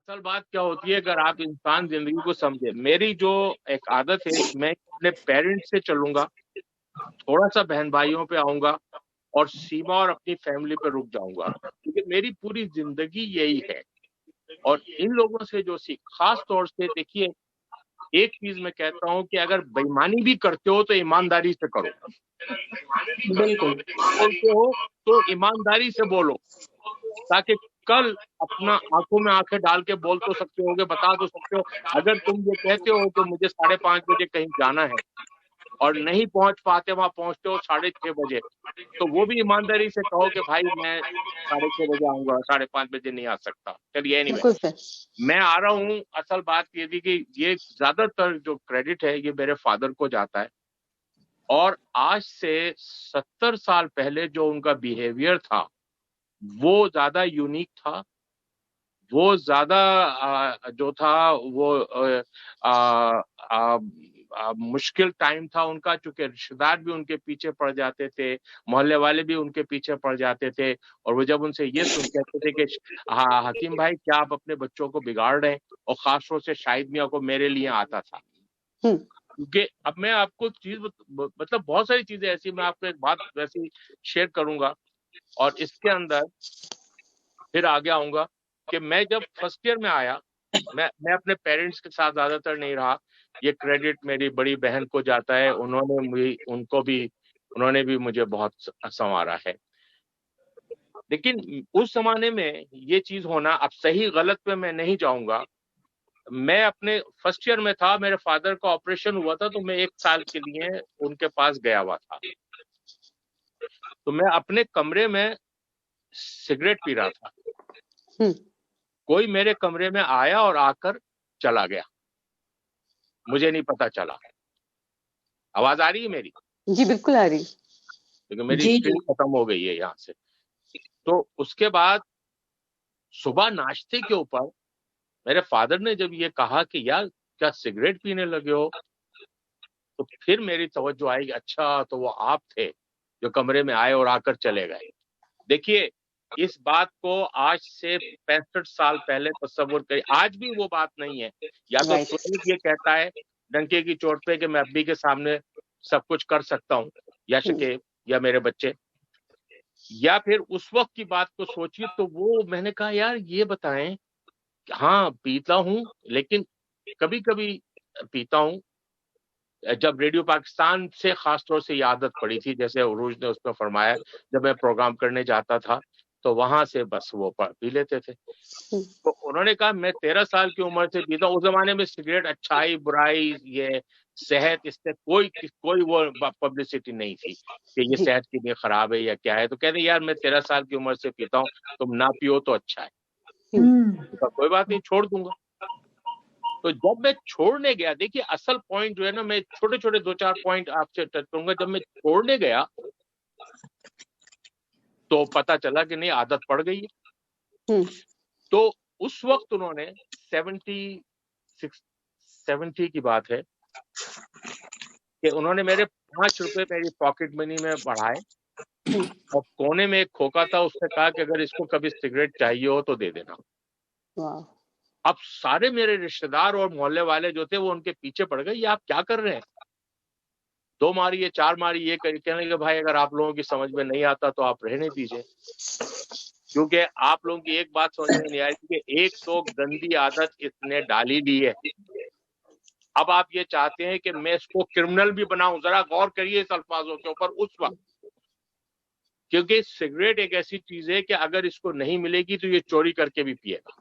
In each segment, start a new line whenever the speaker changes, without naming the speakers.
اصل بات کیا ہوتی ہے اگر آپ انسان زندگی کو سمجھے، میری جو ایک عادت ہے میں اپنے پیرنٹس سے چلوں گا، تھوڑا سا بہن بھائیوں پہ آؤں گا اور سیما اور اپنی فیملی پہ رک جاؤں گا، کیونکہ میری پوری زندگی یہی ہے۔ اور ان لوگوں سے جو سیکھ، خاص طور سے دیکھیے ایک چیز میں کہتا ہوں کہ اگر بےایمانی بھی کرتے ہو تو ایمانداری سے کرو،
بالکل
بولتے ہو تو ایمانداری سے بولو، تاکہ کل اپنا آنکھوں میں آنکھیں ڈال کے بول تو سکتے ہو گے، بتا تو سکتے ہو۔ اگر تم یہ کہتے ہو کہ مجھے 5:30 بجے کہیں جانا ہے اور نہیں پہنچ پاتے، وہاں پہنچتے ہو 6:30 بجے، تو وہ بھی ایمانداری سے کہو کہ بھائی میں 6:30 بجے آؤں گا، 5:30 بجے نہیں آ سکتا۔ چلیے اینی وے،
بالکل سر.
میں آ رہا ہوں۔ اصل بات یہ تھی کہ یہ زیادہ تر جو کریڈٹ ہے یہ میرے فادر کو جاتا ہے، اور آج سے 70 سال پہلے جو ان کا بیہیویئر تھا وہ زیادہ یونیک تھا، وہ زیادہ جو تھا وہ مشکل ٹائم تھا ان کا، چونکہ رشتے دار بھی ان کے پیچھے پڑ جاتے تھے، محلے والے بھی ان کے پیچھے پڑ جاتے تھے، اور وہ جب ان سے یہ سن کہتے تھے کہ حکیم بھائی کیا آپ اپنے بچوں کو بگاڑ رہے ہیں، اور خاص طور سے شاہد میاں کو میرے لیے آتا تھا۔ کیونکہ اب میں آپ کو ایک چیز مطلب بہت ساری چیزیں ایسی، میں آپ کو ایک بات ویسی شیئر کروں گا، اور اس کے اندر پھر آگے آؤں گا کہ میں جب فرسٹ ایئر میں آیا، میں اپنے پیرنٹس کے ساتھ زیادہ تر نہیں رہا، یہ کریڈٹ میری بڑی بہن کو جاتا ہے، انہوں نے بھی مجھے بہت سنوارا ہے۔ لیکن اس زمانے میں یہ چیز ہونا، اب صحیح غلط پہ میں نہیں جاؤں گا، میں اپنے فرسٹ ایئر میں تھا، میرے فادر کا آپریشن ہوا تھا، تو میں 1 سال کے لیے ان کے پاس گیا ہوا تھا، تو میں اپنے کمرے میں سگریٹ پی رہا تھا، کوئی میرے کمرے میں آیا اور آ کر چلا گیا، مجھے نہیں پتا چلا۔ آواز آ رہی ہے میری؟
جی بالکل آ رہی.
کیونکہ میری اسکرین ختم ہو گئی ہے یہاں سے۔ تو اس کے بعد صبح ناشتے کے اوپر میرے فادر نے جب یہ کہا کہ یار کیا سگریٹ پینے لگے ہو، تو پھر میری توجہ آئی کہ اچھا تو وہ آپ تھے جو کمرے میں آئے اور آ کر چلے گئے۔ دیکھیے اس بات کو آج سے 65 سال پہلے تصور کریں، آج بھی وہ بات نہیں ہے۔ یا تو سوچ یہ کہتا ہے ڈنکے کی چوٹ پہ کہ میں ابی کے سامنے سب کچھ کر سکتا ہوں، یا شکیب یا میرے بچے، یا پھر اس وقت کی بات کو سوچیے تو وہ میں نے کہا یار یہ بتائیں، ہاں پیتا ہوں لیکن کبھی کبھی پیتا ہوں۔ جب ریڈیو پاکستان سے خاص طور سے یہ عادت پڑی تھی، جیسے عروج نے اس میں فرمایا، جب میں پروگرام کرنے جاتا تھا تو وہاں سے بس وہ پی لیتے تھے۔ تو انہوں نے کہا میں 13 سال کی عمر سے پیتا ہوں۔ اس زمانے میں سگریٹ اچھائی برائی یہ صحت، اس سے کوئی وہ پبلسٹی نہیں تھی کہ یہ صحت کے لیے خراب ہے یا کیا ہے۔ تو کہتے یار میں 13 سال کی عمر سے پیتا ہوں، تم نہ پیو تو اچھا ہے۔ کوئی بات نہیں، چھوڑ دوں گا۔ تو جب میں چھوڑنے گیا، دیکھیے اصل پوائنٹ جو ہے نا، میں چھوٹے چھوٹے 2-4 پوائنٹ آپ سے ٹچ کروں گا۔ جب میں چھوڑنے گیا تو پتا چلا کہ نہیں عادت پڑ گئی ہے۔ تو اس وقت انہوں نے 70 کی بات ہے کہ انہوں نے میرے 5 روپے میری پاکٹ منی میں بڑھائے، اور کونے میں ایک کھوکا تھا، اس نے کہا کہ اگر اس کو کبھی سگریٹ چاہیے ہو تو دے دینا۔ اب سارے میرے رشتے دار اور محلے والے جو تھے وہ ان کے پیچھے پڑ گئے، یہ آپ کیا کر رہے ہیں؟ 2 ماری 4 ماری، یہ کہنے کہ بھائی اگر آپ لوگوں کی سمجھ میں نہیں آتا تو آپ رہنے دیجئے، کیونکہ آپ لوگوں کی ایک بات سمجھ میں نہیں آئی کہ ایک تو گندی عادت اس نے ڈالی لی ہے، اب آپ یہ چاہتے ہیں کہ میں اس کو کرمنل بھی بناؤں۔ ذرا غور کریے اس الفاظوں کے اوپر اس وقت، کیونکہ سگریٹ ایک ایسی چیز ہے کہ اگر اس کو نہیں ملے گی تو یہ چوری کر کے بھی پیے گا۔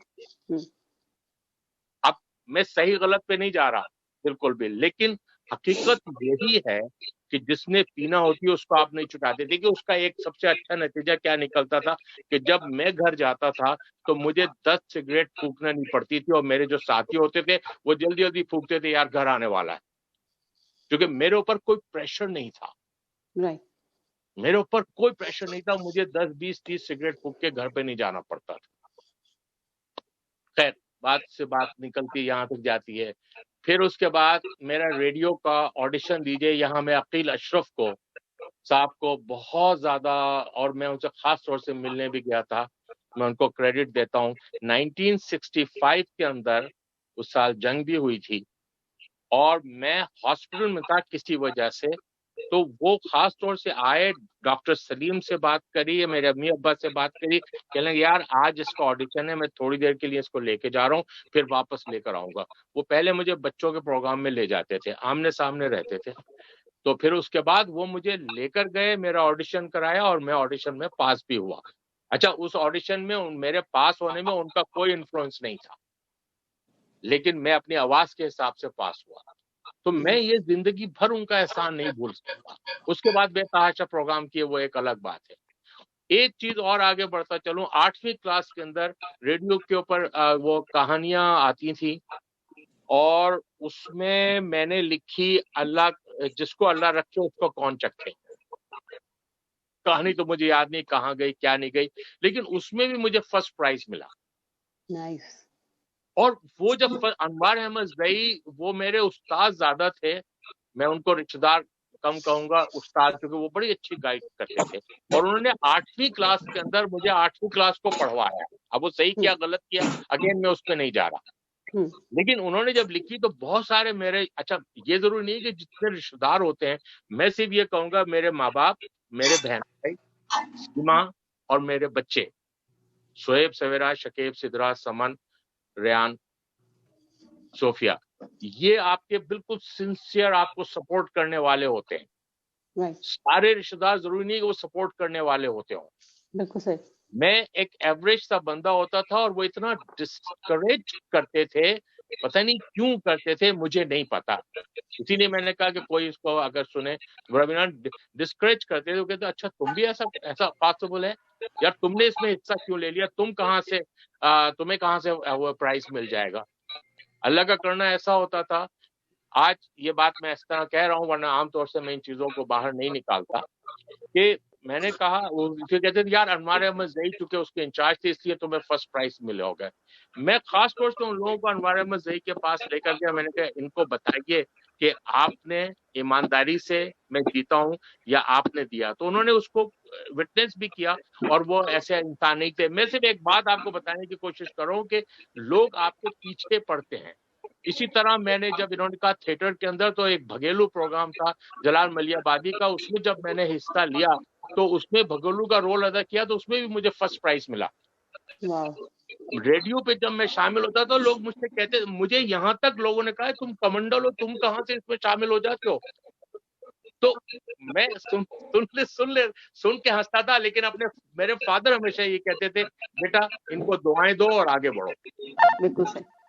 اب میں صحیح غلط پہ نہیں جا رہا بالکل بھی، لیکن حقیقت یہی ہے کہ جس نے پینا ہوتی ہے اس کو آپ نہیں چھٹاتے۔ دیکھیے اس کا ایک سب سے اچھا نتیجہ کیا نکلتا تھا کہ جب میں گھر جاتا تھا تو مجھے 10 سگریٹ پھونکنا نہیں پڑتی تھی، اور میرے جو ساتھی ہوتے تھے وہ جلدی جلدی پھونکتے تھے، یار گھر آنے والا ہے، کیونکہ میرے اوپر کوئی پریشر نہیں تھا۔ میرے اوپر کوئی پریشر نہیں تھا، مجھے 10 20 30 سگریٹ پھونک کے گھر پہ نہیں جانا پڑتا تھا۔ خیر بات سے بات نکلتی یہاں تک جاتی ہے۔ پھر اس کے بعد میرا ریڈیو کا آڈیشن دیجئے، یہاں میں عقیل اشرف صاحب کو بہت زیادہ، اور میں ان سے خاص طور سے ملنے بھی گیا تھا، میں ان کو کریڈٹ دیتا ہوں. 1965 کے اندر اس سال جنگ بھی ہوئی تھی اور میں ہاسپٹل میں تھا کسی وجہ سے, تو وہ خاص طور سے آئے, ڈاکٹر سلیم سے بات کری, میرے امی ابا سے بات کری, کہنے لگے یار آج اس کا آڈیشن ہے, میں تھوڑی دیر کے لیے اس کو لے کے جا رہا ہوں, پھر واپس لے کر آؤں گا. وہ پہلے مجھے بچوں کے پروگرام میں لے جاتے تھے, آمنے سامنے رہتے تھے, تو پھر اس کے بعد وہ مجھے لے کر گئے, میرا آڈیشن کرایا اور میں آڈیشن میں پاس بھی ہوا. اچھا, اس آڈیشن میں میرے پاس ہونے میں ان کا کوئی انفلوئنس نہیں تھا, لیکن میں اپنی آواز کے حساب سے پاس ہوا. تو میں یہ زندگی بھر ان کا احسان نہیں بھول سکتا. اس کے بعد بے تحاشا پروگرام کیے, وہ ایک الگ بات ہے. ایک چیز اور آگے بڑھتا چلوں, 8ویں کلاس کے اندر ریڈیو کے اوپر وہ کہانیاں آتی تھیں, اور اس میں نے لکھی اللہ, جس کو اللہ رکھے اس کو کون چکھے. کہانی تو مجھے یاد نہیں کہاں گئی کیا نہیں گئی, لیکن اس میں بھی مجھے فرسٹ پرائز ملا. اور وہ جب انوار احمد زئی, وہ میرے استاد زیادہ تھے, میں ان کو رشتے دار کم کہوں گا, استاد, کیونکہ وہ بڑی اچھی گائیڈ کرتے تھے, اور انہوں نے 8ویں کلاس کے اندر مجھے 8ویں کلاس کو پڑھوایا. اب وہ صحیح کیا غلط کیا اگین میں اس پہ نہیں جا رہا, لیکن انہوں نے جب لکھی تو بہت سارے میرے, اچھا یہ ضروری نہیں کہ جتنے رشتے دار ہوتے ہیں, میں صرف یہ کہوں گا میرے ماں باپ, میرے بہن بھائی, سیما اور میرے بچے شعیب, سویرا, شکیب, سدرا, سمن, ریان, صوفیہ, یہ آپ کے بالکل سنسیئر آپ کو سپورٹ کرنے والے ہوتے ہیں. سارے رشتے دار ضروری نہیں کہ وہ سپورٹ کرنے والے ہوتے ہوں.
بالکل صحیح.
میں ایک ایوریج سا بندہ ہوتا تھا, اور وہ اتنا ڈسکریج کرتے تھے, پتہ نہیں کیوں کرتے تھے, مجھے نہیں پتا. اسی لیے میں نے کہا کہ کوئی اس کو اگر سنے, ڈسکریج کرتے تھے, وہ کہتے اچھا تم بھی ایسا پاسبل ہے یار, تم نے اس میں حصہ کیوں لے لیا, تمہیں کہاں سے وہ پرائز مل جائے گا. اللہ کا کرنا ایسا ہوتا تھا. آج یہ بات میں اس طرح کہہ رہا ہوں, ورنہ عام طور سے میں ان چیزوں کو باہر نہیں نکالتا, کہ میں نے کہا, وہ کہتے تھے یار انوار احمد زئی چونکہ اس کے انچارج تھے اس لیے تمہیں فرسٹ پرائز ملے ہوگا. میں خاص طور سے ان لوگوں کو انوار احمد زئی کے پاس لے کر گیا, میں نے کہا ان کو بتائیے کہ آپ نے ایمانداری سے میں جیتا ہوں یا آپ نے دیا. تو انہوں نے اس کو وٹنس بھی کیا, اور وہ ایسے انسان نہیں تھے. میں صرف ایک بات آپ کو بتانے کی کوشش کر رہا ہوں کہ لوگ آپ کے پیچھے پڑتے ہیں. اسی طرح میں نے جب انہوں نے کہا تھیٹر کے اندر, تو ایک بھگیلو پروگرام تھا جلال ملیح آبادی کا, اس میں جب میں نے حصہ لیا تو اس میں بھگیلو کا رول ادا کیا, تو اس میں بھی مجھے فرسٹ پرائز ملا. ریڈیو پہ جب میں شامل ہوتا تو لوگ مجھ سے کہتے, مجھے یہاں تک لوگوں نے کہا تم کمنڈل ہو, تم کہاں سے اس میں شامل ہو جاتے ہو. تو میں سن کے ہنستا تھا, لیکن میرے فادر ہمیشہ یہ کہتے تھے, بیٹا ان کو دعائیں دو اور آگے بڑھو,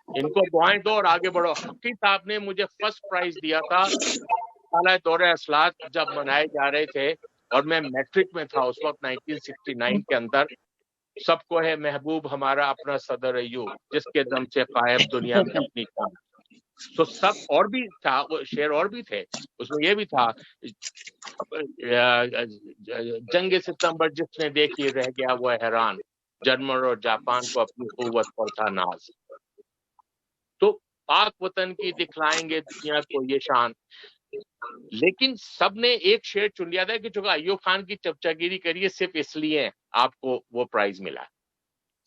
ان کو دعائیں دو اور آگے بڑھو. حقی صاحب نے مجھے فرسٹ پرائز دیا تھا سالہ دور اصلاحات جب منائے جا رہے تھے, اور میں میٹرک میں تھا اس وقت 1969 کے اندر. سب کو ہے محبوب ہمارا اپنا صدر ایوب, جس کے دم سے قائب دنیا میں اپنی کام. تو سب اور بھی تھا, شعر اور بھی تھے اس میں, یہ بھی تھا جنگ ستمبر جس نے دیکھی رہ گیا وہ حیران, جرمن اور جاپان کو اپنی قوت پر تھا ناز. تو پاک وطن کی دکھلائیں گے دنیا کو یہ شان. لیکن سب نے ایک شعر چن لیا تھا کہ چونکہ ایوب خان کی چمچاگیری کریے صرف اس لیے آپ کو وہ پرائز ملا.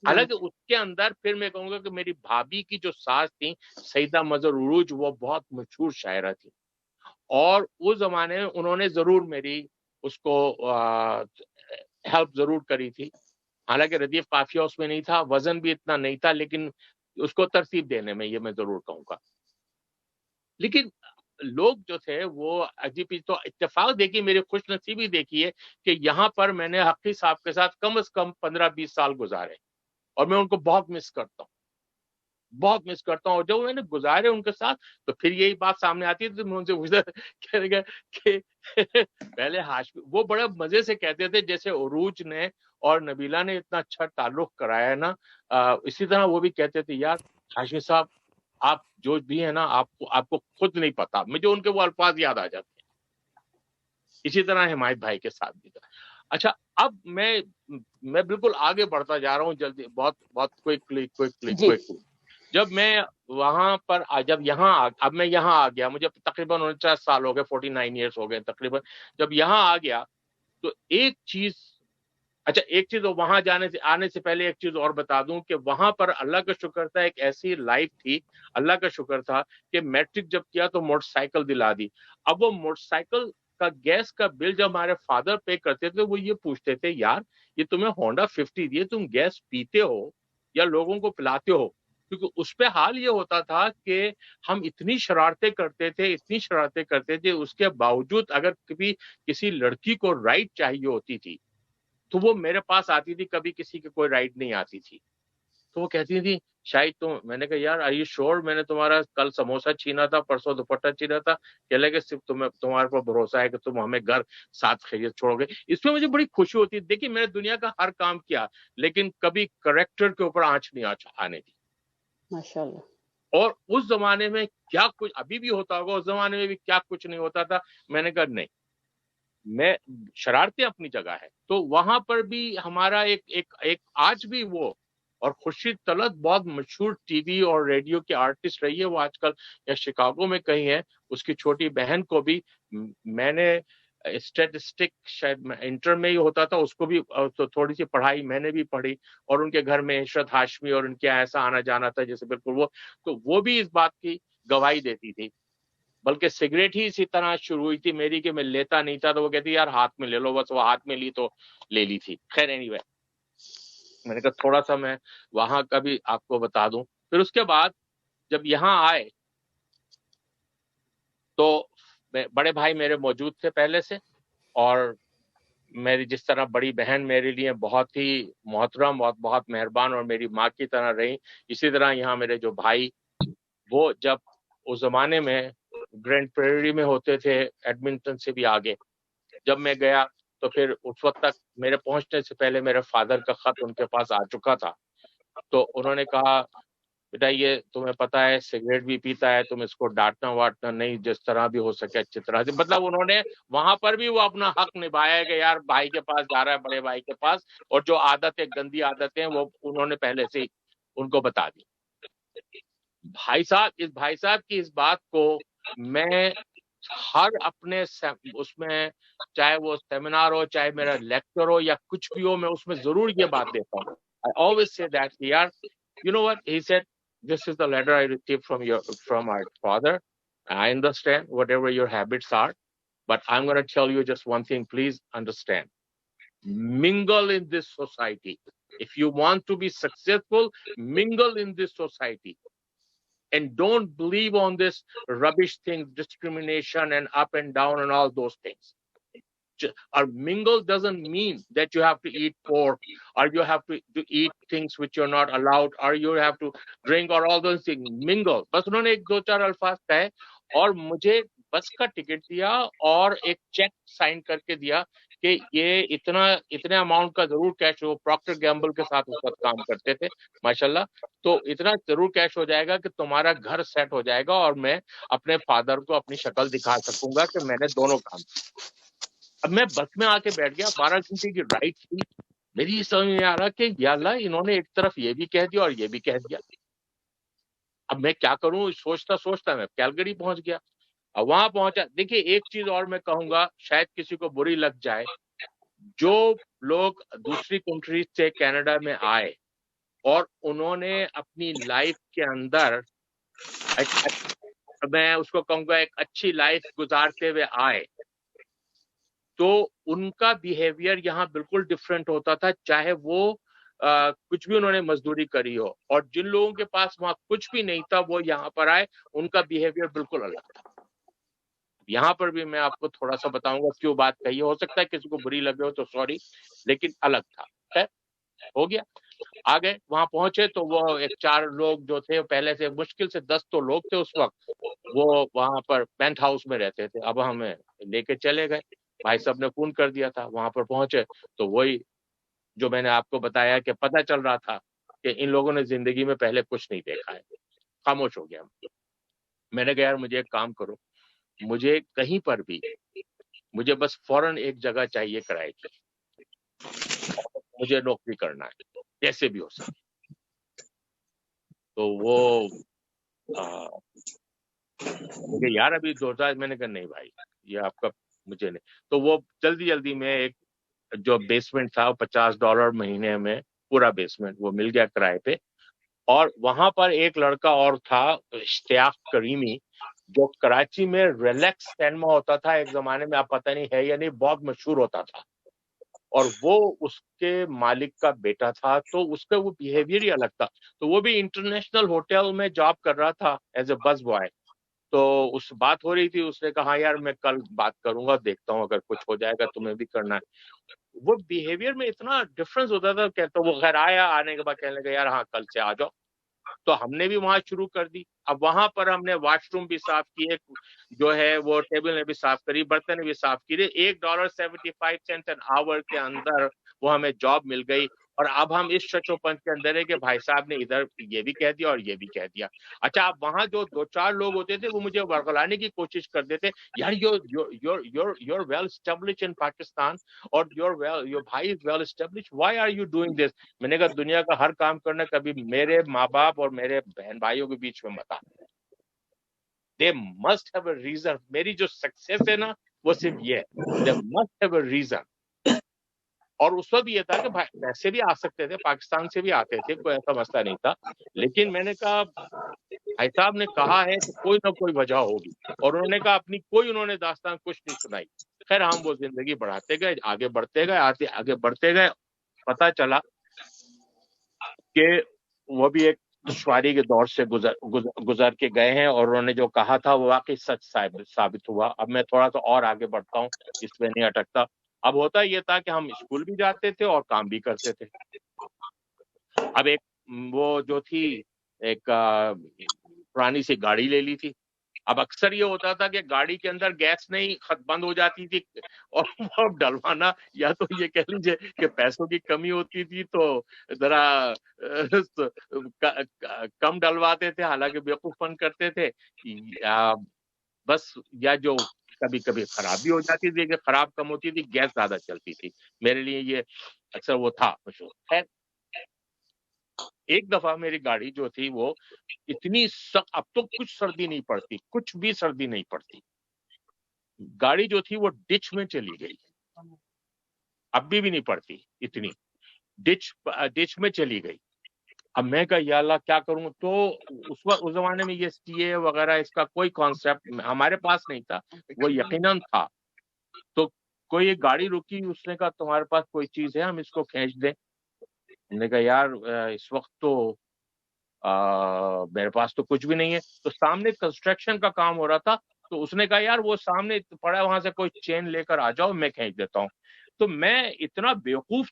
حالانکہ اس کے اندر پھر میں کہوں گا کہ میری بھابھی کی جو ساس تھی سیدہ مظہر عروج, وہ بہت مشہور شاعرہ تھی, اور اس زمانے میں انہوں نے ضرور میری اس کو ہیلپ ضرور کری تھی. حالانکہ ردیف قافیہ اس میں نہیں تھا, وزن بھی اتنا نہیں تھا, لیکن اس کو ترتیب دینے میں یہ میں ضرور کہوں گا. لیکن لوگ جو تھے وہ عجیب, تو اتفاق دیکھیے, میری خوش نصیبی دیکھیے کہ یہاں پر میں نے حقی صاحب کے ساتھ کم از کم 15-20 سال گزارے, اور میں ان کو بہت مس کرتا ہوں. اور جب میں نے گزارے ان کے ساتھ, تو پھر یہی بات سامنے آتی ہے, تو میں ان سے پوچھتا کہ پہلے ہاشمی, وہ بڑے مزے سے کہتے تھے جیسے عروج نے اور نبیلہ نے اتنا اچھا تعلق کرایا ہے نا, اسی طرح وہ بھی کہتے تھے یار ہاشمی صاحب آپ جو بھی ہیں نا, آپ کو خود نہیں پتا. مجھے ان کے وہ الفاظ یاد آ جاتے ہیں. اسی طرح حمایت بھائی کے ساتھ بھی تھا. اچھا, اب میں بالکل آگے بڑھتا جا رہا ہوں جلدی, بہت کوئکلی. جب میں وہاں پر اب میں یہاں آ گیا, مجھے تقریباً 49 سال ہو گئے, 49 ایئرس ہو گئے تقریباً. جب یہاں آ گیا تو ایک چیز اچھا ایک چیز وہاں آنے سے پہلے ایک چیز اور بتا دوں کہ وہاں پر اللہ کا شکر تھا ایک ایسی لائف تھی، اللہ کا شکر تھا کہ میٹرک جب کیا تو موٹر سائیکل دلا دی. اب وہ موٹر سائیکل کا گیس کا بل جب ہمارے فادر پے کرتے تھے وہ یہ پوچھتے تھے یار یہ تمہیں ہونڈا 50 دیے تم گیس پیتے ہو یا لوگوں کو پلاتے ہو؟ کیونکہ اس پہ حال یہ ہوتا تھا کہ ہم اتنی شرارتیں کرتے تھے اس کے باوجود اگر کبھی کسی لڑکی کو رائٹ چاہیے ہوتی تھی تو وہ میرے پاس آتی تھی، کبھی کسی کی کوئی رائٹ نہیں آتی تھی. تو وہ کہتی تھی شاید تو میں نے کہا یار آر یو شیور میں نے تمہارا کل سموسا چھینا تھا، پرسوں دوپٹہ چھینا تھا، کہہ لگے صرف تمہارے پر بھروسہ ہے کہ تم ہمیں گھر ساتھ خیریت چھوڑو گے. اس میں مجھے بڑی خوشی ہوتی ہے. دیکھیے میں نے دنیا کا ہر کام کیا لیکن کبھی کریکٹر کے اوپر آنچ نہیں آنے دی.
ماشاءاللہ.
اور اس زمانے میں کیا کچھ ابھی بھی ہوتا ہوگا، اس زمانے میں بھی کیا کچھ نہیں ہوتا تھا. میں نے کہا نہیں، میں شرارتیں اپنی جگہ ہے. تو وہاں پر بھی ہمارا ایک آج بھی وہ، اور خورشید طلعت بہت مشہور ٹی وی اور ریڈیو کی آرٹسٹ رہی ہے، وہ آج کل یا شکاگو میں کہیں ہے. اس کی چھوٹی بہن کو بھی میں نے اسٹیٹسٹک شاید انٹر میں ہی ہوتا تھا، اس کو بھی تھوڑی سی پڑھائی میں نے بھی پڑھی، اور ان کے گھر میں عشرت ہاشمی اور ان کے ایسا آنا جانا تھا جیسے بالکل وہ، تو وہ بھی اس بات کی گواہی دیتی تھی. بلکہ سگریٹ ہی اسی طرح شروع ہوئی تھی میری کہ میں لیتا نہیں تھا تو وہ کہتی یار ہاتھ میں لے لو، بس وہ ہاتھ میں لی تو لے لی تھی. خیر اینی وے میں نے کہا تھوڑا سا میں وہاں کا بھی آپ کو بتا دوں. پھر اس کے بعد جب یہاں آئے تو بڑے بھائی میرے موجود تھے پہلے سے، اور میری جس طرح بڑی بہن میرے لیے بہت ہی محترم، بہت مہربان اور میری ماں کی طرح رہی، اسی طرح یہاں میرے جو بھائی وہ جب اس زمانے میں گرینڈ پریری میں ہوتے تھے، ایڈمنٹن سے بھی آگے، جب میں گیا تو پھر اس وقت تک میرے پہنچنے سے پہلے میرے فادر کا خط ان کے پاس آ چکا تھا. تو انہوں نے کہا بیٹا یہ تمہیں پتا ہے سگریٹ بھی پیتا ہے، تم اس کو ڈانٹنا واٹنا نہیں، جس طرح بھی ہو سکے اچھی طرح سے. مطلب انہوں نے وہاں پر بھی وہ اپنا حق نبھایا ہے کہ یار بھائی کے پاس جا رہا ہے، بڑے بھائی کے پاس، اور جو عادتیں گندی عادتیں وہ انہوں نے پہلے سے ہی ان کو بتا دی. بھائی صاحب کی اس بات کو میں ہر اپنے اس میں، چاہے وہ سیمینار ہو چاہے میرا لیکچر ہو یا کچھ بھی ہو، میں اس میں ضرور یہ بات دیتا ہوں. I always say that یار you know what he said, this is the letter I received from our father. I understand whatever your habits are, but I'm going to tell you just one thing, please understand. Mingle in this society. If you want to be successful, mingle in this society. And don't believe on this rubbish thing, discrimination and up and down and all those things. Or mingle doesn't mean that you have to eat pork, or you have to eat things which you're not allowed, or you have to drink, or all those things. Mingle. بس انہوں نے ایک دو چار الفاظ کہے اور مجھے بس کا ٹکٹ دیا اور ایک چیک سائن کر کے دیا کہ یہ اتنے اماؤنٹ کا ضرور کیش ہو. پراکٹر گیمبل کے ساتھ اس وقت کام کرتے تھے ماشاءاللہ. تو اتنا ضرور کیش ہو جائے گا کہ تمہارا گھر سیٹ ہو جائے گا اور میں اپنے فادر کو اپنی شکل دکھا سکوں گا کہ میں نے دونوں کام. اب میں بس میں آ کے بیٹھ گیا، 12 گھنٹے کی رائڈ تھی. میری یہ سمجھ میں آ رہا کہ یا اللہ انہوں نے ایک طرف یہ بھی کہہ دیا اور یہ بھی کہہ دیا. اب میں کیا کروں، سوچتا میں کیلگری پہنچ گیا. اب وہاں پہنچا، دیکھیے ایک چیز اور میں کہوں گا شاید کسی کو بری لگ جائے، جو لوگ دوسری کنٹری سے کینیڈا میں آئے اور انہوں نے اپنی لائف کے اندر میں اس کو کہوں گا ایک اچھی لائف گزارتے ہوئے آئے، تو ان کا بیہیویئر یہاں بالکل ڈفرینٹ ہوتا تھا، چاہے وہ کچھ بھی انہوں نے مزدوری کری ہو. اور جن لوگوں کے پاس وہاں کچھ بھی نہیں تھا وہ یہاں پر آئے، ان کا بیہیویئر بالکل الگ تھا. یہاں پر بھی میں آپ کو تھوڑا سا بتاؤں گا کیوں بات کہی، ہو سکتا ہے کسی کو بری لگے ہو تو سوری، لیکن الگ تھا. خیر ہو گیا، آگے وہاں پہنچے تو وہ ایک 4 لوگ جو تھے پہلے سے، مشکل سے 10 تو لوگ تھے اس وقت، وہ وہاں پر پینٹ ہاؤس میں رہتے تھے. اب ہمیں لے کے چلے گئے، بھائی صاحب نے فون کر دیا تھا. وہاں پر پہنچے تو وہی جو میں نے آپ کو بتایا کہ پتہ چل رہا تھا کہ ان لوگوں نے زندگی میں پہلے کچھ نہیں دیکھا ہے. خاموش ہو گیا. میں نے کہا یار مجھے ایک کام کرو، مجھے کہیں پر بھی مجھے بس فوراً ایک جگہ چاہیے کرائے کی، مجھے نوکری کرنا ہے کیسے بھی ہو سکے. تو وہ مجھے یار ابھی 2000، میں نے کہا نہیں بھائی یہ آپ کا مجھے نہیں. تو وہ جلدی میں ایک جو بیسمنٹ تھا $50 مہینے میں پورا بیسمنٹ وہ مل گیا کرائے پہ. اور وہاں پر ایک لڑکا اور تھا اشتیاق کریمی, جو کراچی میں ریلیکس سینما ہوتا تھا ایک زمانے میں, آپ پتہ نہیں ہے یا نہیں, بہت مشہور ہوتا تھا, اور وہ اس کے مالک کا بیٹا تھا, تو اس کا وہ بیہیویئر ہی الگ تھا. تو وہ بھی انٹرنیشنل ہوٹل میں جاب کر رہا تھا ایز اے بس بوائے. تو اس بات ہو رہی تھی, اس نے کہا یار میں کل بات کروں گا, دیکھتا ہوں اگر کچھ ہو جائے گا تمہیں بھی کرنا ہے. وہ بیہیویئر میں اتنا ڈفرنس ہوتا تھا, کہتا وہ خیر آیا, آنے کے بعد کہنے لگا یار ہاں کل سے آ جاؤ. تو ہم نے بھی وہاں شروع کر دی. اب وہاں پر ہم نے واش روم بھی صاف کیے, جو ہے وہ ٹیبل نے بھی صاف کری, برتن بھی صاف کیے. $1.75 an hour کے اندر وہ ہمیں جاب مل گئی. اور اب ہم اس شچ و پنچ کے اندر ہے کہ بھائی صاحب نے ادھر یہ بھی کہہ دیا اور یہ بھی کہہ دیا. اچھا, اب وہاں جو 2-4 لوگ ہوتے تھے وہ مجھے ورغلانے کی کوشش کرتے تھے, یار you're well established in Pakistan, اور your بھائی is well established, why are you doing this. میں نے کہا دنیا کا ہر کام کرنا, کبھی میرے ماں باپ اور میرے بہن بھائیوں کے بیچ میں مت آ. They must have a reason. میری جو سکسیس ہے نا وہ صرف یہ ہے, they must have a reason. اور اس وقت یہ تھا کہ پیسے بھی آ سکتے تھے, پاکستان سے بھی آتے تھے, کوئی ایسا مسئلہ نہیں تھا. لیکن میں نے کہا بھائی صاحب نے کہا ہے تو کوئی نہ کوئی وجہ ہوگی, اور انہوں نے کہا اپنی کوئی انہوں نے داستان کچھ نہیں سنائی. خیر ہم وہ زندگی بڑھاتے گئے, آگے بڑھتے گئے, آگے بڑھتے گئے. پتا چلا کہ وہ بھی ایک دشواری کے دور سے گزر کے گئے ہیں, اور انہوں نے جو کہا تھا وہ واقعی سچ ثابت ہوا. اب میں تھوڑا سا اور آگے بڑھتا ہوں, اس میں نہیں اٹکتا. اب ہوتا یہ تھا کہ ہم اسکول بھی جاتے تھے اور کام بھی کرتے تھے. اب ایک وہ جو تھی ایک پرانی سی گاڑی لے لی تھی. اب اکثر یہ ہوتا تھا کہ گاڑی کے اندر گیس نہیں خط بند ہو جاتی تھی, اور وہ ڈلوانا, یا تو یہ کہہ لیجیے کہ پیسوں کی کمی ہوتی تھی تو ذرا کم ڈلواتے تھے, حالانکہ بیوقوف فن کرتے تھے. بس یا جو کبھی کبھی خرابی ہو جاتی تھی کہ خراب کم ہوتی تھی, گیس زیادہ چلتی تھی. میرے لیے یہ اکثر وہ تھا مشہور. خیر ایک دفعہ میری گاڑی جو تھی وہ اتنی اب تو کچھ سردی نہیں پڑتی, کچھ بھی سردی نہیں پڑتی. گاڑی جو تھی وہ ڈچ میں چلی گئی, اب بھی نہیں پڑتی اتنی, ڈچ میں چلی گئی. اب میں کہا یا اللہ کیا کروں. تو اس وقت اس زمانے میں یہ CA وغیرہ اس کا کوئی کانسیپٹ ہمارے پاس نہیں تھا, وہ یقیناً تھا. تو کوئی ایک گاڑی رکی, اس نے کہا تمہارے پاس کوئی چیز ہے, ہم اس کو کھینچ دیں. ہم نے کہا یار اس وقت تو میرے پاس تو کچھ بھی نہیں ہے. تو سامنے کنسٹرکشن کا کام ہو رہا تھا, تو اس نے کہا یار وہ سامنے پڑا ہے, وہاں سے کوئی چین لے کر آ جاؤ, میں کھینچ دیتا ہوں. تو میں اتنا بیوقوف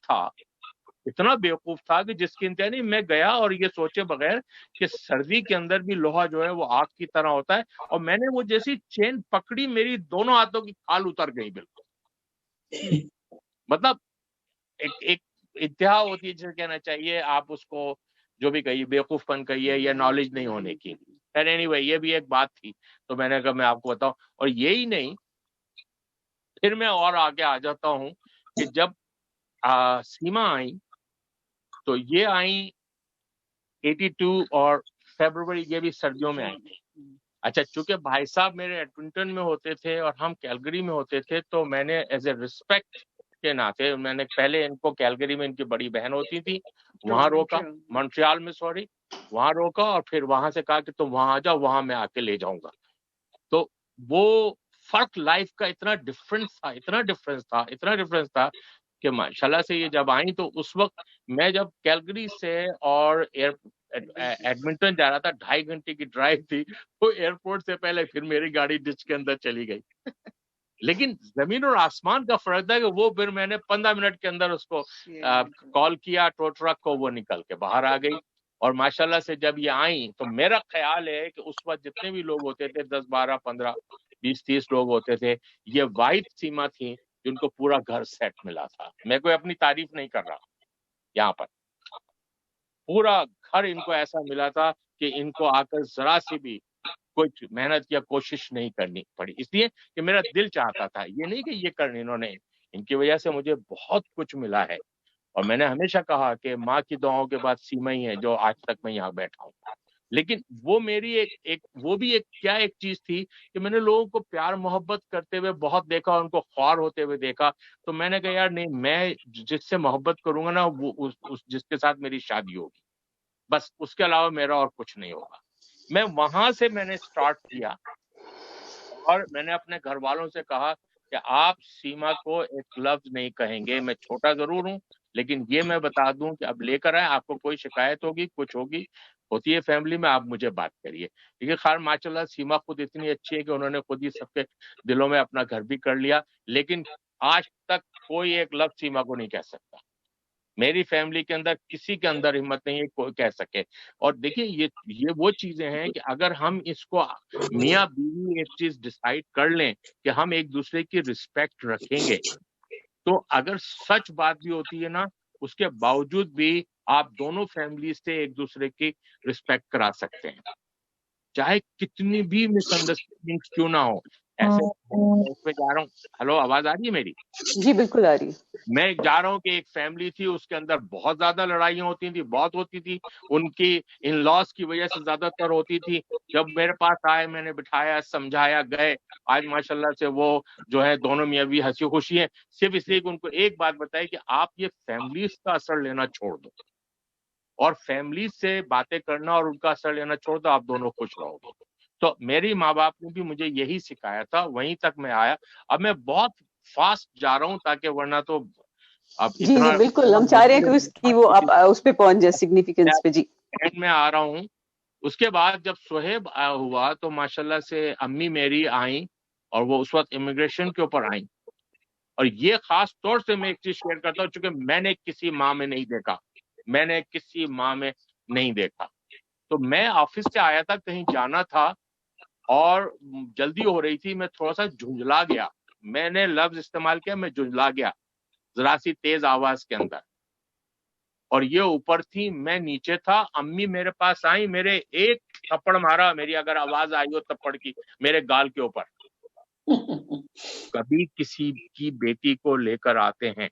تھا کہ جس کی انتہا نہیں. میں گیا اور یہ سوچے بغیر کہ سردی کے اندر بھی لوہا جو ہے وہ آگ کی طرح ہوتا ہے, اور میں نے وہ جیسی چین پکڑی, میری دونوں ہاتھوں کی کھال اتر گئی بالکل. مطلب ایک انتہا ہوتی ہے جسے کہنا چاہیے, آپ اس کو جو بھی کہیے بیوقوف پن کہیے یا نالج نہیں ہونے کی. anyway یہ بھی ایک بات تھی. تو میں نے کہا میں آپ کو بتاؤں. اور یہی نہیں, پھر میں اور آگے آ جاتا ہوں کہ جب سیما آئی تو یہ آئیں 82 اور فیبروری, یہ بھی سردیوں میں آئی تھی. اچھا چونکہ بھائی صاحب میرے ایڈمنٹن میں ہوتے تھے اور ہم کیلگری میں ہوتے تھے, تو میں نے ایز اے ریسپیکٹ کے ناطے میں نے پہلے ان کو کیلگری میں ان کی بڑی بہن ہوتی تھی وہاں روکا, مونٹریال میں سوری, وہاں روکا, اور پھر وہاں سے کہا کہ تم وہاں آ جاؤ, وہاں میں آ کے لے جاؤں گا. تو وہ فرق لائف کا اتنا ڈفرنس تھا کہ ماشاءاللہ سے یہ جب آئیں تو اس وقت میں جب کیلگری سے اور ایڈمنٹن جا رہا تھا, 2.5 گھنٹے کی ڈرائیو تھی, تو ایئرپورٹ سے پہلے پھر میری گاڑی ڈچ کے اندر چلی گئی. لیکن زمین اور آسمان کا فرق تھا کہ وہ پھر میں نے 15 منٹ کے اندر اس کو کال کیا, ٹو ٹرک کو, وہ نکل کے باہر آ گئی. اور ماشاءاللہ سے جب یہ آئیں تو میرا خیال ہے کہ اس وقت جتنے بھی لوگ ہوتے تھے 10 12 15 20 30 لوگ ہوتے تھے, یہ واحد سیما تھی جن کو پورا گھر سیٹ ملا تھا. میں کوئی اپنی تعریف نہیں کر رہا, یہاں پر پورا گھر ان کو ایسا ملا تھا کہ ان کو آ کر ذرا سی بھی کوئی محنت یا کوشش نہیں کرنی پڑی, اس لیے کہ میرا دل چاہتا تھا. یہ نہیں کہ یہ کرنے, انہوں نے, ان کی وجہ سے مجھے بہت کچھ ملا ہے. اور میں نے ہمیشہ کہا کہ ماں کی دعاؤں کے بعد سیما ہی ہے جو آج تک میں یہاں بیٹھا ہوں. لیکن وہ میری وہ بھی ایک چیز تھی کہ میں نے لوگوں کو پیار محبت کرتے ہوئے بہت دیکھا، ان کو خوار ہوتے ہوئے دیکھا، تو میں نے کہا یار نہیں، میں جس سے محبت کروں گا نا وہ جس کے ساتھ میری شادی ہوگی، بس اس کے علاوہ میرا اور کچھ نہیں ہوگا. میں وہاں سے میں نے اسٹارٹ کیا، اور میں نے اپنے گھر والوں سے کہا کہ آپ سیما کو ایک لفظ نہیں کہیں گے. میں چھوٹا ضرور ہوں، لیکن یہ میں بتا دوں کہ اب لے کر آئے، آپ کو کوئی شکایت ہوگی، کچھ ہوتی ہے فیملی میں، آپ مجھے بات کریے. لیکن خیر ماشاء اللہ سیما خود اتنی اچھی ہے کہ انہوں نے خود ہی سب کے دلوں میں اپنا گھر بھی کر لیا. لیکن آج تک کوئی ایک لفظ سیما کو نہیں کہہ سکتا. میری فیملی کے اندر کسی کے اندر ہمت نہیں ہے کوئی کہہ سکے. اور دیکھیے یہ وہ چیزیں ہیں کہ اگر ہم اس کو میاں بیوی ایک چیز ڈیسائیڈ کر لیں کہ ہم ایک دوسرے کی رسپیکٹ رکھیں گے، تو اگر سچ بات بھی ہوتی ہے نا، اس کے باوجود بھی آپ دونوں فیملی سے ایک دوسرے کی رسپیکٹ کرا سکتے ہیں، چاہے کتنی بھی مس انڈرسٹینڈنگ کیوں نہ ہو. ایسے میں اس پہ جا رہا ہوں. ہلو، آواز آ رہی ہے میری؟
جی بالکل آ رہی.
میں جا رہا ہوں کہ ایک فیملی تھی، اس کے اندر بہت زیادہ لڑائیاں ہوتی تھی، بہت ہوتی تھی، ان کی ان لاس کی وجہ سے زیادہ تر ہوتی تھی. جب میرے پاس آئے، میں نے بٹھایا، سمجھایا، گئے. آج ماشاءاللہ سے وہ جو ہے دونوں میاں بھی ہنسی خوشی ہیں، صرف اس لیے کہ ان کو ایک بات بتائی کہ آپ یہ فیملیز کا اثر لینا چھوڑ دو، اور فیملیز سے باتیں کرنا اور ان کا اثر لینا چھوڑ دو، آپ دونوں خوش رہو گے. تو میری ماں باپ نے بھی مجھے یہی سکھایا تھا، وہیں تک میں آیا. اب میں بہت فاسٹ جا رہا ہوں تاکہ ورنہ تو اب
جی
اتنا
جی بالکل، ہم چاہ رہے ہیں کہ اس کی وہ آپ اس پہ پہنچ جائے سگنیفیکینس پہ. جی
اینڈ میں آ رہا ہوں. اس کے بعد جب سہیب ہوا تو ماشاءاللہ سے امی میری آئیں، اور وہ اس وقت امیگریشن کے اوپر آئیں. اور یہ خاص طور سے میں ایک چیز شیئر کرتا ہوں، چونکہ میں نے کسی ماں میں نہیں دیکھا، میں نے کسی ماں میں نہیں دیکھا. تو میں آفس سے آیا تھا، کہیں جانا تھا اور جلدی ہو رہی تھی، میں تھوڑا سا جھنجلا گیا. میں نے لفظ استعمال کیا، میں جھنجلا گیا ذرا سی تیز آواز کے اندر. اور یہ اوپر تھی، میں نیچے تھا. امی میرے پاس آئی، میرے ایک تھپڑ مارا، میری اگر آواز آئی ہو تھپڑ کی، میرے گال کے اوپر. کبھی کسی کی بیٹی کو لے کر آتے ہیں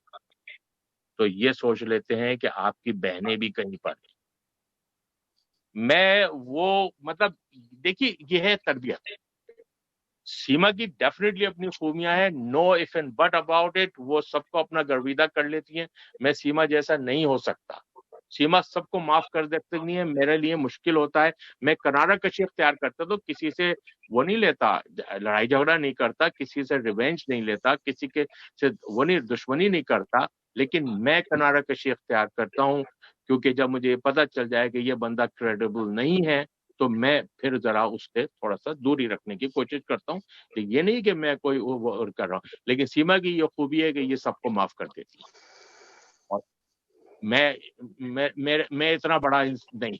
تو یہ سوچ لیتے ہیں کہ آپ کی بہنیں بھی کہیں پر. میں وہ مطلب دیکھیے یہ ہے تربیت. سیما کی ڈیفینیٹلی اپنی خوبیاں ہیں، no if and but about it. وہ سب کو اپنا گرویدہ کر لیتی ہیں. میں سیما جیسا نہیں ہو سکتا. سیما سب کو معاف کر دیتی نہیں ہے، میرے لیے مشکل ہوتا ہے. میں کنارہ کشی اختیار کرتا تو کسی سے وہ نہیں لیتا، لڑائی جھگڑا نہیں کرتا، کسی سے ریونج نہیں لیتا، کسی کے سے وہ نہیں دشمنی نہیں کرتا. لیکن میں کنارہ کشی اختیار کرتا ہوں، کیونکہ جب مجھے یہ پتہ چل جائے کہ یہ بندہ کریڈیبل نہیں ہے تو میں پھر ذرا اس سے تھوڑا سا دوری رکھنے کی کوشش کرتا ہوں. یہ نہیں کہ میں کوئی وہ کر رہا ہوں، لیکن سیما کی یہ خوبی ہے کہ یہ سب کو معاف کر دیتی ہے. اور میں اتنا بڑا نہیں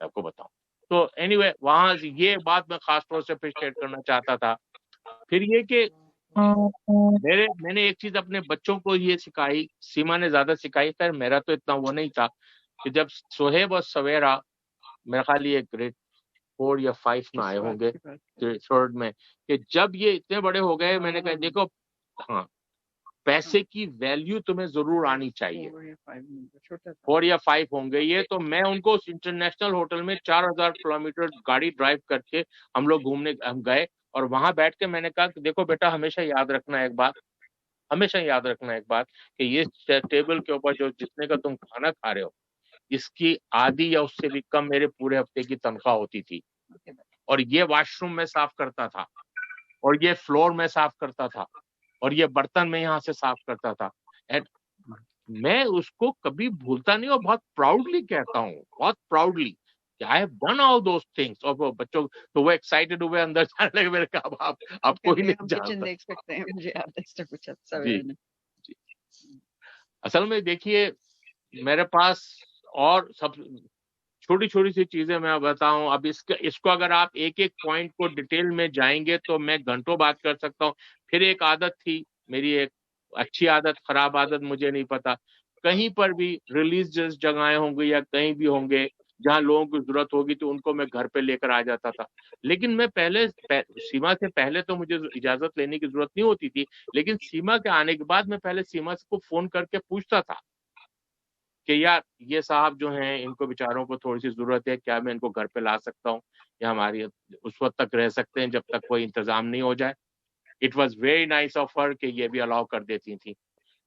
آپ کو بتاؤں. تو اینی وے وہاں یہ بات میں خاص طور سے اپریشیٹ کرنا چاہتا تھا. پھر یہ کہ میں نے ایک چیز اپنے بچوں کو یہ سکھائی، سیما نے زیادہ سکھائی، خیر میرا تو اتنا وہ نہیں تھا، کہ جب سہیب اور سویرا میرا خیال یہ گریڈ 4 یا 5 میں آئے ہوں گے، تھرڈ میں، کہ جب یہ اتنے بڑے ہو گئے، میں نے کہا دیکھو ہاں پیسے کی ویلیو تمہیں ضرور آنی چاہیے. 4 یا 5 ہوں گے یہ، تو میں ان کو اس انٹرنیشنل ہوٹل میں 4000 کلومیٹر گاڑی ڈرائیو کر کے ہم لوگ گھومنے ہم گئے. اور وہاں بیٹھ کے میں نے کہا کہ دیکھو بیٹا، ہمیشہ یاد رکھنا ایک بات، ہمیشہ یاد رکھنا ایک بات، کہ یہ ٹیبل کے اوپر جو جتنے کا تم کھانا کھا رہے ہو، اس کی آدھی یا اس سے بھی کم میرے پورے ہفتے کی تنخواہ ہوتی تھی. اور یہ واش روم میں صاف کرتا تھا، اور یہ فلور میں صاف کرتا تھا، اور یہ برتن میں یہاں سے صاف کرتا تھا. میں اس کو کبھی بھولتا نہیں، اور بہت پراؤڈلی کہتا ہوں، بہت پراؤڈلی کہ I have done all those things. اور وہ بچوں تو وہ ایکسائٹیڈ ہوئے اندر جانے لگے. میرے کہا آپ کوئی نہیں جانتا. جی جی. اصل میں دیکھیے میرے پاس اور سب چھوٹی چھوٹی سی چیزیں میں بتاؤں. اب اس کو اگر آپ ایک ایک پوائنٹ کو ڈیٹیل میں جائیں گے تو میں گھنٹوں بات کر سکتا ہوں. پھر ایک عادت تھی میری، ایک اچھی عادت خراب عادت مجھے نہیں پتا، کہیں پر بھی ریلیجیس جگہیں ہوں گی یا کہیں بھی ہوں گے جہاں لوگوں کی ضرورت ہوگی تو ان کو میں گھر پہ لے کر آ جاتا تھا. لیکن میں پہلے سیما سے پہلے تو مجھے اجازت لینے کی ضرورت نہیں ہوتی تھی، لیکن سیما کے آنے کے بعد میں پہلے سیما کو فون کر کے پوچھتا تھا کہ یار یہ صاحب جو ہیں ان کو بیچاروں کو تھوڑی سی ضرورت ہے, کیا میں ان کو گھر پہ لا سکتا ہوں یا ہماری اس وقت تک رہ سکتے ہیں جب تک کوئی انتظام نہیں ہو جائے. It was very nice of her کہ یہ بھی الاؤ کر دیتی تھیں.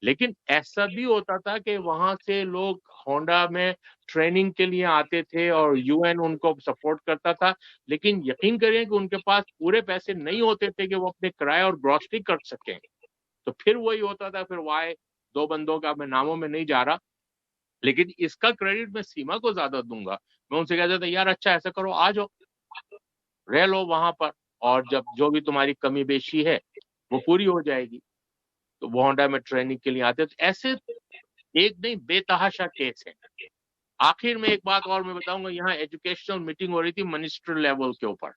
لیکن ایسا بھی ہوتا تھا کہ وہاں سے لوگ ہونڈا میں ٹریننگ کے لیے آتے تھے اور یو این ان کو سپورٹ کرتا تھا, لیکن یقین کریں کہ ان کے پاس پورے پیسے نہیں ہوتے تھے کہ وہ اپنے کرایہ اور گروسری کر سکیں. تو پھر وہی ہوتا تھا, پھر وائے دو بندوں کا میں ناموں میں نہیں جا رہا, لیکن اس کا کریڈٹ میں سیما کو زیادہ دوں گا. میں ان سے کہتا تھا یار اچھا ایسا کرو, آ جاؤ رہ لو وہاں پر, اور جب جو بھی تمہاری کمی بیشی ہے وہ پوری ہو جائے گی. تو وہ ہونڈا میں ٹریننگ کے لیے آتے. تو ایسے ایک نہیں بے تحاشا کیس ہیں. آخر میں ایک بات اور میں بتاؤں گا, یہاں ایجوکیشنل میٹنگ ہو رہی تھی منسٹر لیول کے اوپر,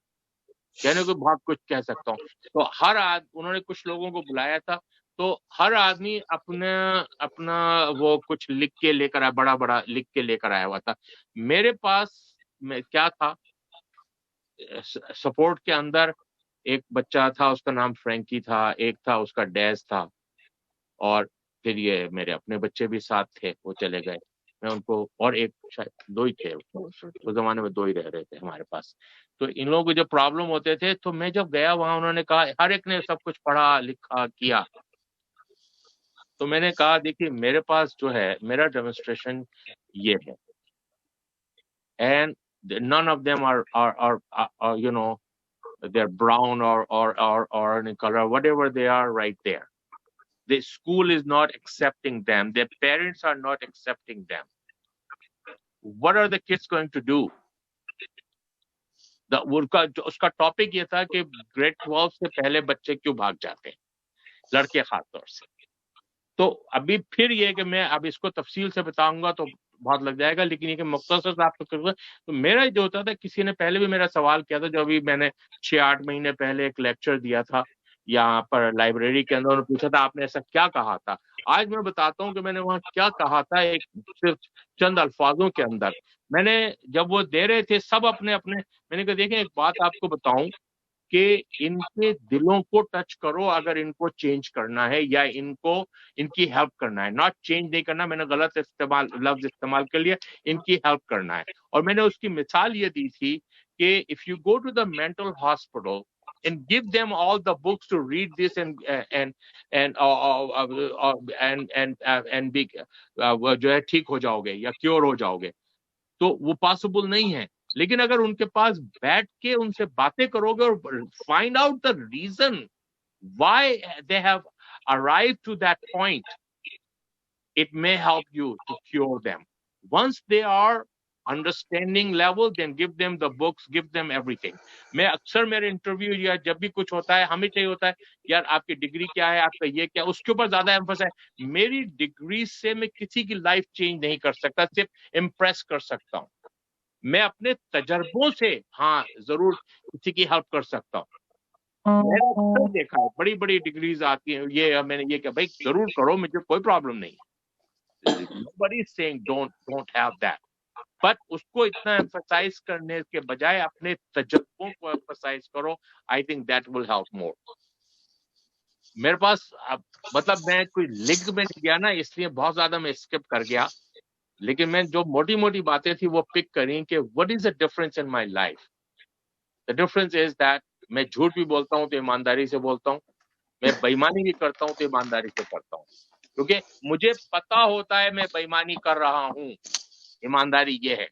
کہنے کو بہت کچھ کہہ سکتا ہوں. تو ہر انہوں نے کچھ لوگوں کو بلایا تھا, تو ہر آدمی اپنا وہ کچھ لکھ کے لے کر آیا, بڑا بڑا لکھ کے لے کر آیا ہوا تھا. میرے پاس کیا تھا, سپورٹ کے اندر ایک بچہ تھا, اس کا نام فرینکی تھا, ایک تھا اس کا ڈیز تھا, اور پھر یہ میرے اپنے بچے بھی ساتھ تھے, وہ چلے گئے. میں ان کو, اور ایک شاید دو ہی تھے اس زمانے میں, دو ہی رہ رہے تھے ہمارے پاس. تو ان لوگوں کو جب پرابلم ہوتے تھے, تو میں جب گیا وہاں, انہوں نے کہا, ہر ایک نے سب کچھ پڑھا لکھا کیا. تو میں نے کہا دیکھیے میرے پاس جو ہے میرا ڈیمونسٹریشن یہ ہے, and none of them are you know they're brown or any color, whatever they are right there. The school is not accepting them, their parents are not accepting them. What are the kids going to do? اس کا topic یہ تھا کہ grade 12 سے پہلے بچے کیوں بھاگ جاتے ہیں, لڑکے خاص طور سے. تو ابھی پھر یہ کہ میں اب اس کو تفصیل سے بتاؤں گا تو بہت لگ جائے گا, لیکن یہ کہ مختصر آپ کو کروں گا. تو میرا جو ہوتا تھا, کسی نے پہلے بھی میرا سوال کیا تھا, جو ابھی میں نے 6-8 مہینے پہلے ایک لیکچر دیا تھا یہاں پر لائبریری کے اندر, انہوں نے پوچھا تھا آپ نے ایسا کیا کہا تھا. آج میں بتاتا ہوں کہ میں نے وہاں کیا کہا تھا, ایک صرف چند الفاظوں کے اندر. میں نے جب وہ دے رہے تھے سب اپنے اپنے, میں نے کہا دیکھیں ایک بات آپ کو بتاؤں کہ ان کے دلوں کو ٹچ کرو اگر ان کو چینج کرنا ہے یا ان کی ہیلپ کرنا ہے, ناٹ چینج نہیں کرنا, میں نے غلط لفظ استعمال کر لیا, ان کی ہیلپ کرنا ہے. اور میں نے اس کی مثال یہ دی تھی کہ if you go to the mental hospital and give them all the books to read this and be جو ہے ٹھیک ہو جاؤ گے یا کیور ہو جاؤ گے, تو وہ پاسبل نہیں ہے. لیکن اگر ان کے پاس بیٹھ کے ان سے باتیں کرو گے اور find out the reason why they have arrived to that point, it may help you to cure them. Once they are understanding level, then give them the books, give them everything. میں اکثر میرے interview یا جب بھی کچھ ہوتا ہے ہمیں چاہیے ہوتا ہے یار آپ کی ڈگری کیا ہے, آپ کا یہ کیا, اس کے اوپر زیادہ ایمفس ہے. میری ڈگری سے میں کسی کی لائف چینج نہیں کر سکتا, صرف امپریس کر سکتا ہوں. میں اپنے تجربوں سے ہاں ضرور کسی کی ہیلپ کر سکتا ہوں. میں نے اکثر دیکھا ہے بڑی بڑی ڈگریز آتی ہیں, یہ میں نے یہ کہ بھائی ضرور کرو, مجھے کوئی پرابلم نہیں. Nobody is saying don't have that. But اس کو اتنا ایمفسائز کرنے کے بجائے اپنے تجربوں کو ایمفسائز کرو. I think that will help more. میرے پاس مطلب میں کوئی لنک میں نہیں گیا نا, اس لیے بہت زیادہ میں اسکپ کر گیا, لیکن میں جو موٹی موٹی باتیں تھی وہ پک کریں کہ what is the difference in my life. The difference is that میں جھوٹ بھی بولتا ہوں تو ایمانداری سے بولتا ہوں, میں بےایمانی بھی کرتا ہوں تو ایمانداری سے کرتا ہوں, کیونکہ مجھے پتا ہوتا ہے میں بےایمانی کر رہا ہوں. ایمانداری یہ ہے,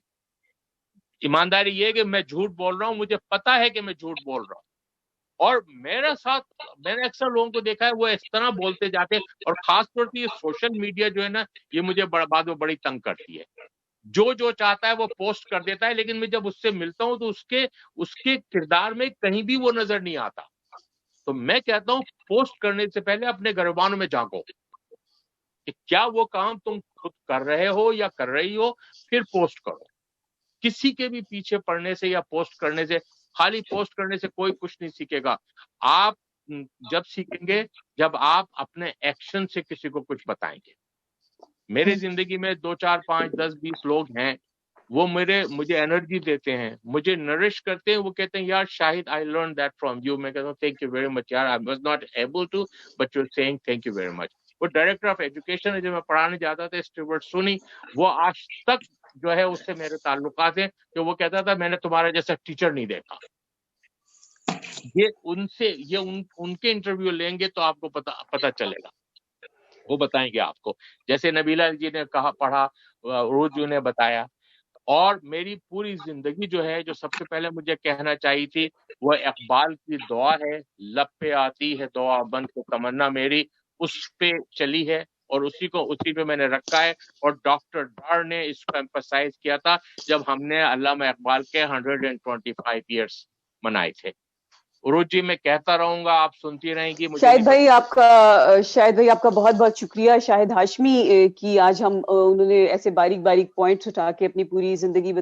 ایمانداری یہ کہ میں جھوٹ بول رہا ہوں, مجھے پتا ہے کہ میں جھوٹ بول رہا ہوں. اور میرے ساتھ میں نے اکثر لوگوں کو دیکھا ہے وہ اس طرح بولتے جاتے ہیں, اور خاص طور سے یہ سوشل میڈیا جو ہے نا, یہ مجھے بعد میں بڑی تنگ کرتی ہے. جو چاہتا ہے وہ پوسٹ کر دیتا ہے, لیکن میں جب اس سے ملتا ہوں تو اس کے کردار میں کہیں بھی وہ نظر نہیں آتا. تو میں کہتا ہوں پوسٹ کرنے سے پہلے اپنے گریبانوں میں جھانکو کہ کیا وہ کام تم خود کر رہے ہو یا کر رہی ہو, پھر پوسٹ کرو. کسی کے بھی پیچھے پڑنے سے یا پوسٹ کرنے سے, خالی پوسٹ کرنے سے کوئی کچھ نہیں سیکھے گا. آپ جب سیکھیں گے جب آپ اپنے ایکشن سے کسی کو کچھ بتائیں گے. میری زندگی میں 2 4 5 10 20 لوگ ہیں, وہ مجھے انرجی دیتے ہیں, مجھے نرش کرتے ہیں, وہ کہتے ہیں یار Shahid I learn that from you. میں کہتا ہوں تھینک یو ویری مچ یار, I was not able to but you are seeing thank you very much. وہ ڈائریکٹر آف ایجوکیشن ہے جو میں پڑھانے جاتا تھا اسٹیورٹ سونی، وہ آج تک جو ہے اس سے میرے تعلقات ہیں کہ وہ کہتا تھا میں نے تمہارا جیسا ٹیچر نہیں دیکھا. یہ ان کے انٹرویو لیں گے تو آپ کو پتا چلے گا، وہ بتائیں گے آپ کو. جیسے نبیلہ جی نے کہا پڑھا، عروج جی نے بتایا. اور میری پوری زندگی جو ہے، جو سب سے پہلے مجھے کہنا چاہیے تھی، وہ اقبال کی دعا ہے، لب پہ آتی ہے دعا بن کے تمنا میری، اس پہ چلی ہے اور اسی پہ میں نے رکھا ہے. اور ڈاکٹر ڈار نے اس کو ایمفسائز کیا تھا جب ہم نے علامہ اقبال کے 125 ایئرس منائے تھے. عروج جی میں کہتا رہوں گا، آپ سنتی رہیں گی.
شاہد بھائی آپ کا بہت بہت شکریہ. شاہد ہاشمی کی آج ہم انہوں نے ایسے باریک باریک پوائنٹس اٹھا کے اپنی پوری زندگی